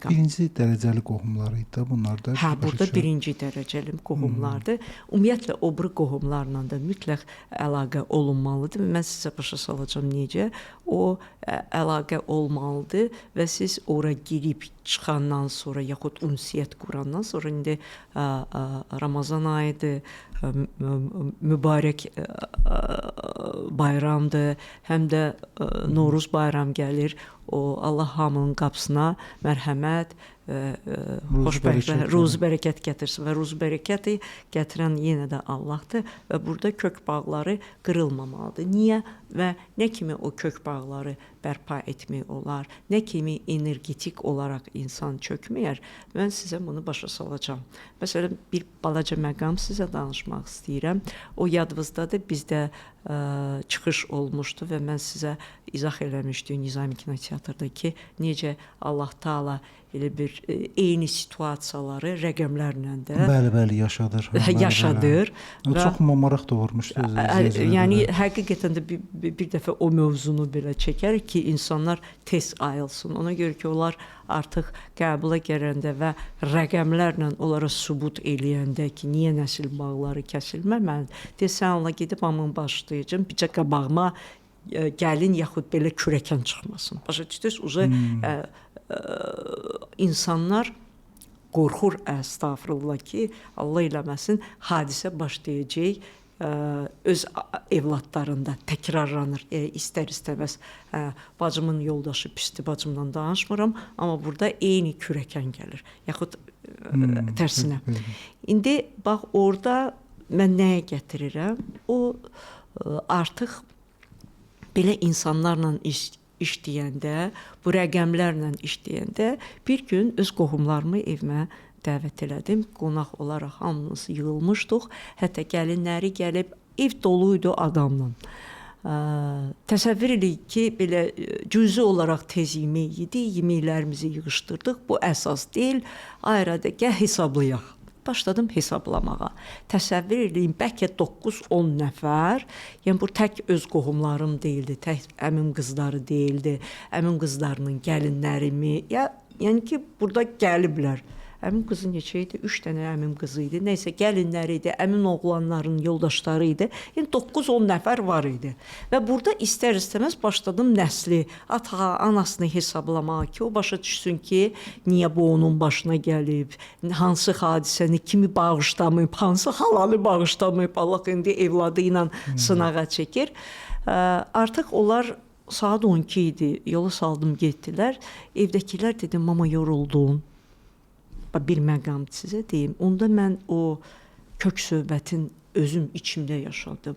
məqam. Birinci dərəcəli qohumları idi da bunlar da. Hə, burada birinci dərəcəli qohumlardır. Ümumiyyətlə, o biri qohumlarla da mütləq əlaqə olunmalıdır. Mən sizə başa salacağam necə. O əlaqə olmalıdır və siz ora girib çıxandan sonra, yaxud ünsiyyət qurandan sonra, indi Ramazan ayıdır, mübarək bayramdır, həm də Novruz bayram gəlir. O Allah hamının qapısına mərhəmət, xoşbəxtlik, ruzi bərəkət gətirsin və ruzi bərəkəti gətirən yenə də Allahdır və burada kök bağları qırılmamalıdır. Niyə və nə kimi o kök bağları bərpa etmək olar, nə kimi energetik olaraq insan çökməyər, mən sizə bunu başa salacağam. Məsələn, bir balaca məqam sizə danışmaq istəyirəm. O yadınızdadır, bizdə çıxış olmuşdu və mən sizə izah eləmişdim Nizami Kinoteatrda ki, necə Allah Taala elə bir eyni situasiyaları rəqəmlərlə də bəli yaşadır. Yaşadır. O çox maraq doğurmuşdu özünüzə. Yəni həqiqətən də bir dəfə o mövzunu belə çəkər ki, insanlar tez ayılsın. Ona görə ki, onlar artıq qəbula gələndə və rəqəmlərlə onlara sübut eləyəndə ki, niyə nəsil bağları kəsilməməlidir? Desən, Allah gedib amın başlayacağım, bircə qabağıma gəlin yaxud belə kürəkən çıxmasın. Başa düşdünüz? İnsanlar qorxur, əstağfurullah ki, Allah eləməsin, hadisə başlayacaq, öz evladlarında təkrarlanır, istər-istəməz. Bacımın yoldaşı pisdir, bacımdan danışmıram, amma burada eyni kürəkən gəlir, yaxud tərsinə. İndi, bax, orada mən nəyə gətirirəm? O, artıq belə insanlarla işləyəndə, bu rəqəmlərlə işləyəndə bir gün öz qohumlarımı evimə dəvət elədim. Qonaq olaraq hamımız yığılmışdıq. Hətta gəlinləri gəlib, ev doluydu adamla. Təsəvvür edin ki, belə cüzi olaraq tez yemək yedi, yeməklərimizi yığışdırdıq. Bu əsas deyil, ayrıca gəl hesablayaq. Başladım hesablamağa. Təsəvvür edin, bəlkə 9-10 nəfər, yəni bu tək öz qohumlarım deyildi, tək əmim qızları deyildi, əmim qızlarının gəlinlərimi, yəni ki, burada gəliblər. Əmim qızı neçə idi? 3 dənə əmim qızı idi. Nəysə, gəlinləri idi, əmim oğlanların yoldaşları idi. Yəni 9-10 nəfər var idi. Və burada istər-istəməz başladım nəsli, ata, anasını hesablamağa ki, o başa düşsün ki, niyə bu onun başına gəlib, hansı hadisəni kimi bağışlamayıb, hansı halanı bağışlamayıb, Allah indi evladı ilə sınağa çəkir. Artıq onlar saat 12 idi, yola saldım, getdilər. Evdəkilər dedim, mama yoruldum. Bir məqam sizə deyim. Onda mən o kök söhbətin özüm içimdə yaşadım.